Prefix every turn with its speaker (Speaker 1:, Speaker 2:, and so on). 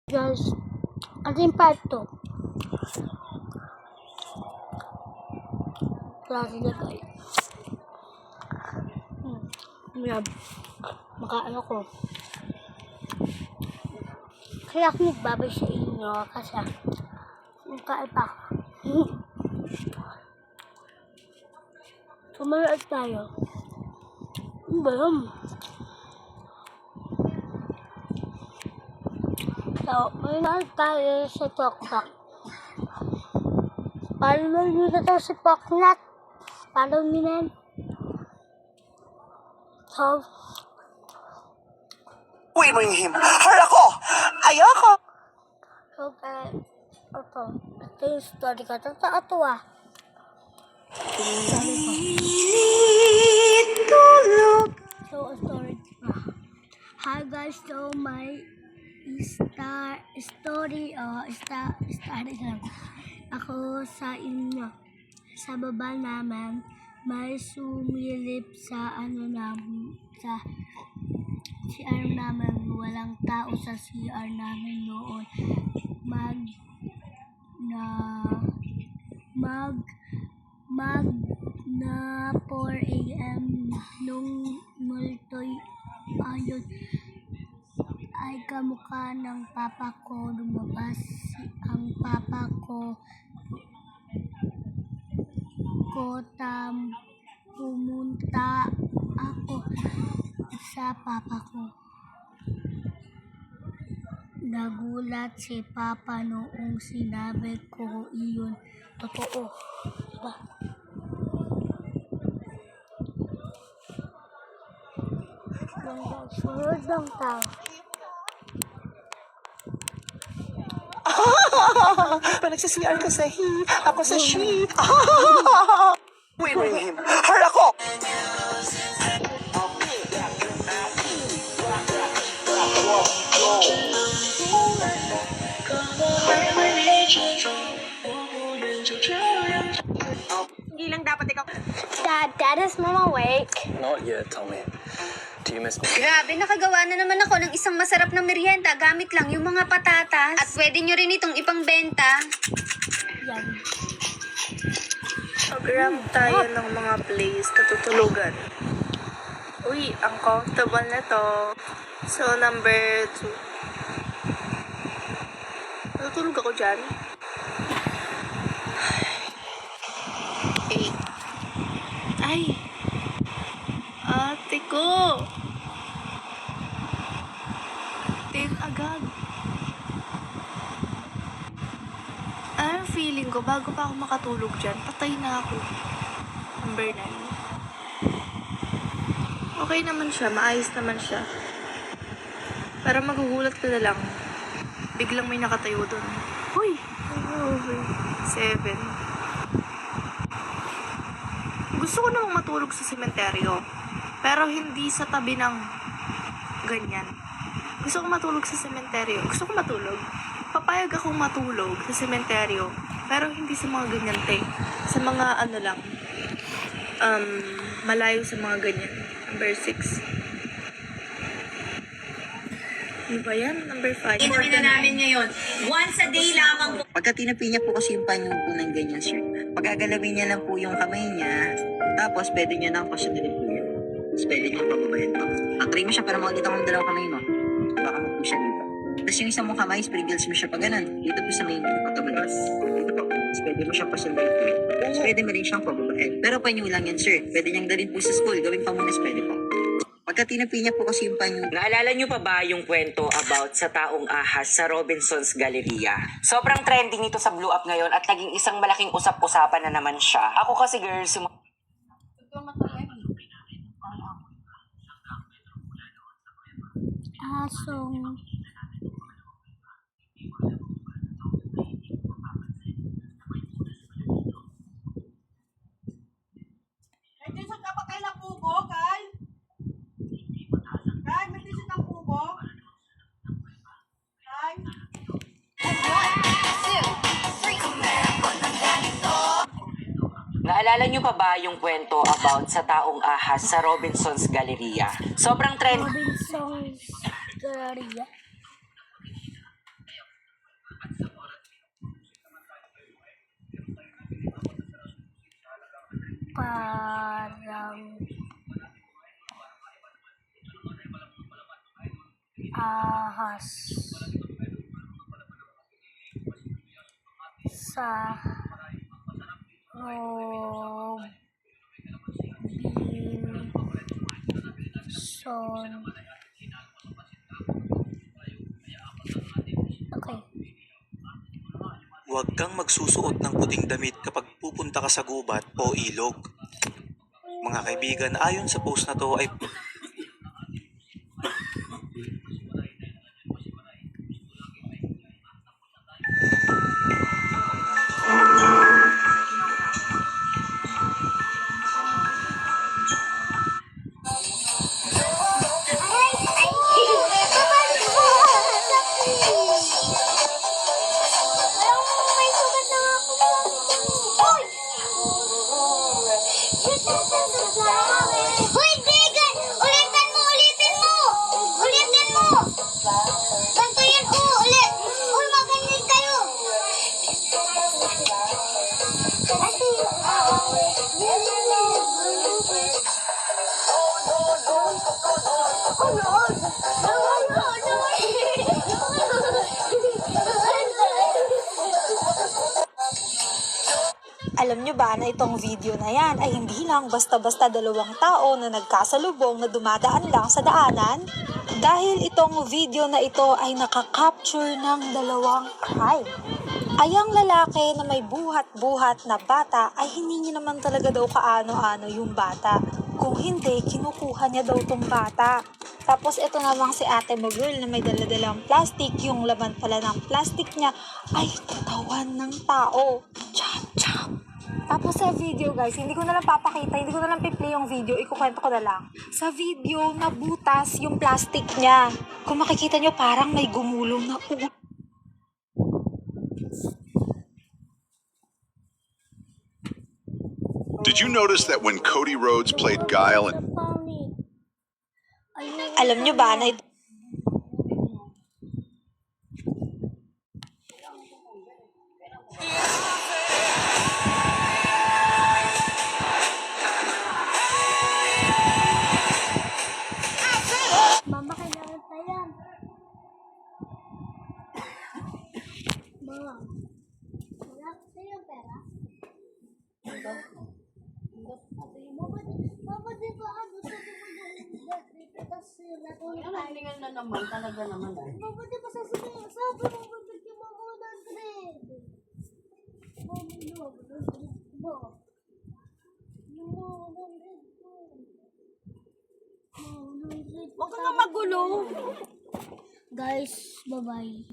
Speaker 1: Guys, ating part 2. Klase na guys. Yan. Makaano ko. Kaya ako nagbabay sa inyo kasi makain pa ako. Sumunod tayo. Ano ba yun? So, mayroon tayo sa Poknat. Follow nyo na to si Poknat. Follow nyo na yan. So,
Speaker 2: uwi mo yung him. Har ako! Ayoko!
Speaker 1: so guys, ito yung story ko. Totoo to ah. So, a story ko. Hi guys, so my story lang. Ako sa inyo. Sa baba namin, may sumilip sa sa CR namin. Walang tao sa CR namin noon. Na 4 AM nung multoy ayun ay kamukha ng papa ko. Lumabas ang papa ko pumunta ako sa papa ko. Nagulat si papa noong sinabi ko iyon. Totoo. Diba? Sunod lang tao.
Speaker 2: Panagsasiyar ka sa he, ako sa she. Uwi mo yung him. Har ako!
Speaker 3: Hindi lang dapat ikaw.
Speaker 4: Dad, is Mom awake?
Speaker 5: Not yet, Tommy. Do you miss me?
Speaker 3: Grabe, nakagawa na naman ako ng isang masarap na merienda gamit lang yung mga patatas. At pwede nyo rin itong ipangbenta.
Speaker 1: Yan.
Speaker 6: Mag-grab tayo ng mga place na tutulugan. Uy, ang comfortable na to. So, number 2. Natutulog ako dyan. 8. Ay! Ate ko! Take agad. Ang feeling ko, bago pa ako makatulog dyan, patay na ako. Number 9. Okay naman siya, maayos naman siya. Para magugulat ka na lang, biglang may nakatayo doon. Uy! 7. Gusto ko namang matulog sa sementeryo, pero hindi sa tabi ng ganyan. Gusto ko matulog sa sementeryo. Gusto ko matulog. Papayag akong matulog sa sementeryo, pero hindi sa mga ganyan, te. Sa mga ano lang, malayo sa mga ganyan. Number 6. Ano ba yan? Number 5.
Speaker 3: Inumin na namin ngayon. Once a day lamang.
Speaker 7: Pagka tinapi niya po kasi yung panyo po ng ganyan, sir, pagagalawin niya lang po yung kamay niya, tapos pwede niya nang pasyonalin po yan. Tapos pwede niya pababayan po. Try mo siya para makikita mo yung dalawang kamay mo. Baka mo po siya dito. Tapos yung isang mong kamay, sprinkles mo siya pa ganun. Dito po sa may patabalas. Dito po. Tapos pwede mo siya pasyonalin po. Tapos pwede mo rin siyang pababayan. Pero panyo lang yan, sir. Pwede niyang dalhin po sa school. Gawin pa muna, pwede po. Pagka tinapi niya po kasi yung panyo.
Speaker 8: Naalala niyo pa ba yung kwento about sa taong ahas sa Robinson's Galleria? Sobrang trending nito sa Blue Up ngayon at naging isang malaking usap-usapan na naman siya. Ako kasi girls,
Speaker 1: Asong
Speaker 6: May-tisyon ka pa kayo ng kubo, Kyle? Kyle, may-tisyon ng kubo? Kyle?
Speaker 8: naalala niyo pa ba yung kwento about sa taong ahas sa Robinson's Galleria? Sobrang trending.
Speaker 1: Robinson's Galleria. parang ahas sa Robinson. Okay.
Speaker 2: Huwag kang magsusuot ng puting damit kapag pupunta ka sa gubat o ilog. Mga kaibigan, ayon sa post na to ay
Speaker 1: Hoy, Megan! Ulitin mo! Ulitin mo! Ganito yan, ulit! Uy, magaling kayo!
Speaker 9: Alam nyo ba na itong video na yan ay hindi lang basta-basta dalawang tao na nagkasalubong na dumadaan lang sa daanan? Dahil itong video na ito ay nakakapture ng dalawang crime. Ay ang lalaki na may buhat-buhat na bata ay hindi niya naman talaga daw kaano-ano yung bata. Kung hindi, kinukuha niya daw tong bata. Tapos ito namang si ate mo girl na may daladalang plastic, yung laman pala ng plastic niya ay katawan ng tao. Chop, chop. Tapos sa video guys, hindi ko na lang papakita, hindi ko na lang piplay yung video, ikukwento ko na lang. Sa video, nabutas yung plastic niya. Kung makikita nyo, parang may gumulong na ulo.
Speaker 10: Did you notice that when Cody Rhodes played Guile in
Speaker 9: Alam nyo ba na ito?
Speaker 1: Mama, kailangan pa yan. Mama, wala kasi yung pera. Mama, di ba gusto ko dito kasi natulog tayo.
Speaker 6: na naman, talaga naman.
Speaker 1: Mama, di ba sabi mo bibigyan mo ako ng grade? Mama,
Speaker 6: Huwag ka nga magulo.
Speaker 1: Guys, bye-bye.